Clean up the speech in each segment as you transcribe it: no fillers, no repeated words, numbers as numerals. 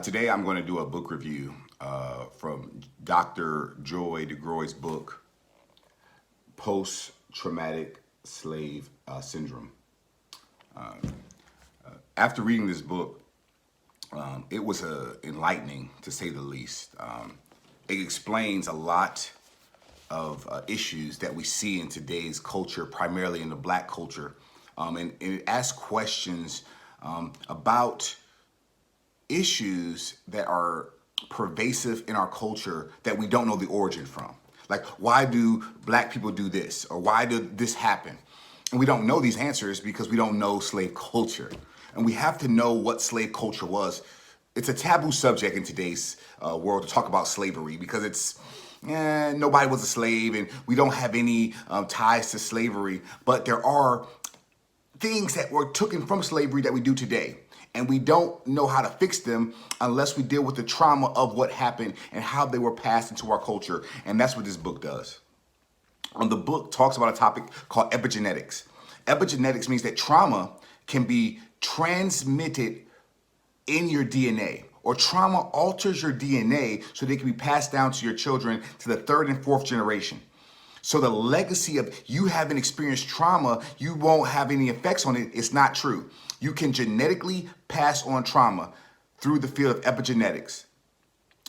Today I'm going to do a book review from Dr. Joy Degruy's book, Post-Traumatic Slave Syndrome. After reading this book, it was enlightening, to say the least. It explains a lot of issues that we see in today's culture, primarily in the Black culture, and it asks questions about issues that are pervasive in our culture that we don't know the origin from. Like, why do Black people do this? Or why did this happen? And we don't know these answers because we don't know slave culture. And we have to know what slave culture was. It's a taboo subject in today's world to talk about slavery because nobody was a slave and we don't have any ties to slavery. But there are things that were taken from slavery that we do today. And we don't know how to fix them unless we deal with the trauma of what happened and how they were passed into our culture. And that's what this book does. The book talks about a topic called epigenetics. Epigenetics means that trauma can be transmitted in your DNA, or trauma alters your DNA so they can be passed down to your children to the third and fourth generation. So the legacy of you having experienced trauma, you won't have any effects on it, it's not true. You can genetically pass on trauma through the field of epigenetics.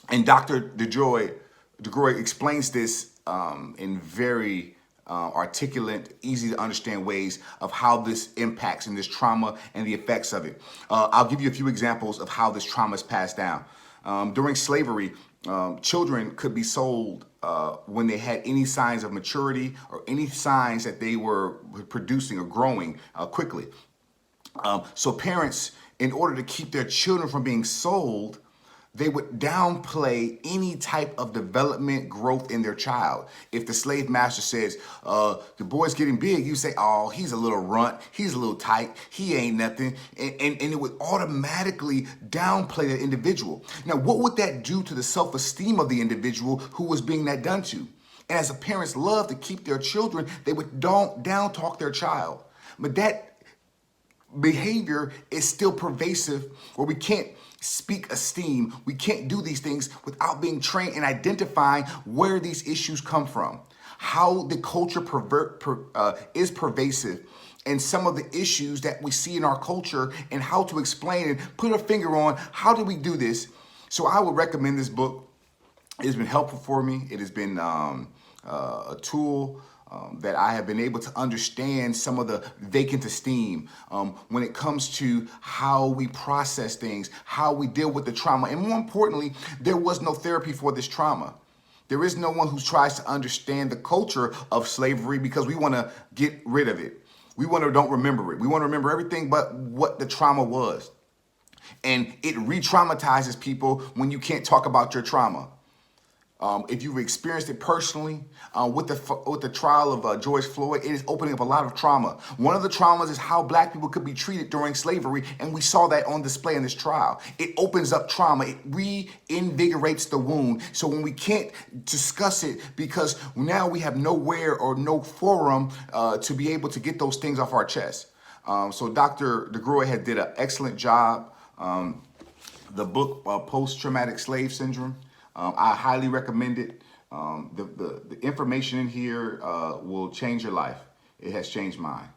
And Dr. Degrui explains this in very articulate, easy to understand ways of how this impacts and this trauma and the effects of it. I'll give you a few examples of how this trauma is passed down. During slavery, children could be sold when they had any signs of maturity or any signs that they were producing or growing quickly. So parents, in order to keep their children from being sold, they would downplay any type of development growth in their child. If the slave master says, the boy's getting big, you say, oh, he's a little runt, he's a little tight, he ain't nothing. And it would automatically downplay that individual. Now, what would that do to the self-esteem of the individual who was being that done to? And as the parents love to keep their children, they would down talk their child. But that behavior is still pervasive, where we can't speak esteem. We can't do these things without being trained and identifying where these issues come from, how the culture is pervasive, and some of the issues that we see in our culture, and how to explain and put a finger on how do we do this. So I would recommend this book. It has been helpful for me. It has been a tool that I have been able to understand some of the vacant esteem when it comes to how we process things, how we deal with the trauma. And more importantly, there was no therapy for this trauma. There is no one who tries to understand the culture of slavery because we want to get rid of it. We don't remember it. We want to remember everything but what the trauma was. And it re-traumatizes people when you can't talk about your trauma. If you've experienced it personally with the trial of George Floyd, it is opening up a lot of trauma. One of the traumas is how Black people could be treated during slavery, and we saw that on display in this trial. It opens up trauma. It reinvigorates the wound. So when we can't discuss it because now we have nowhere or no forum to be able to get those things off our chest. So Dr. Degruy did an excellent job. The book, Post-Traumatic Slave Syndrome, I highly recommend it. The information in here will change your life. It has changed mine.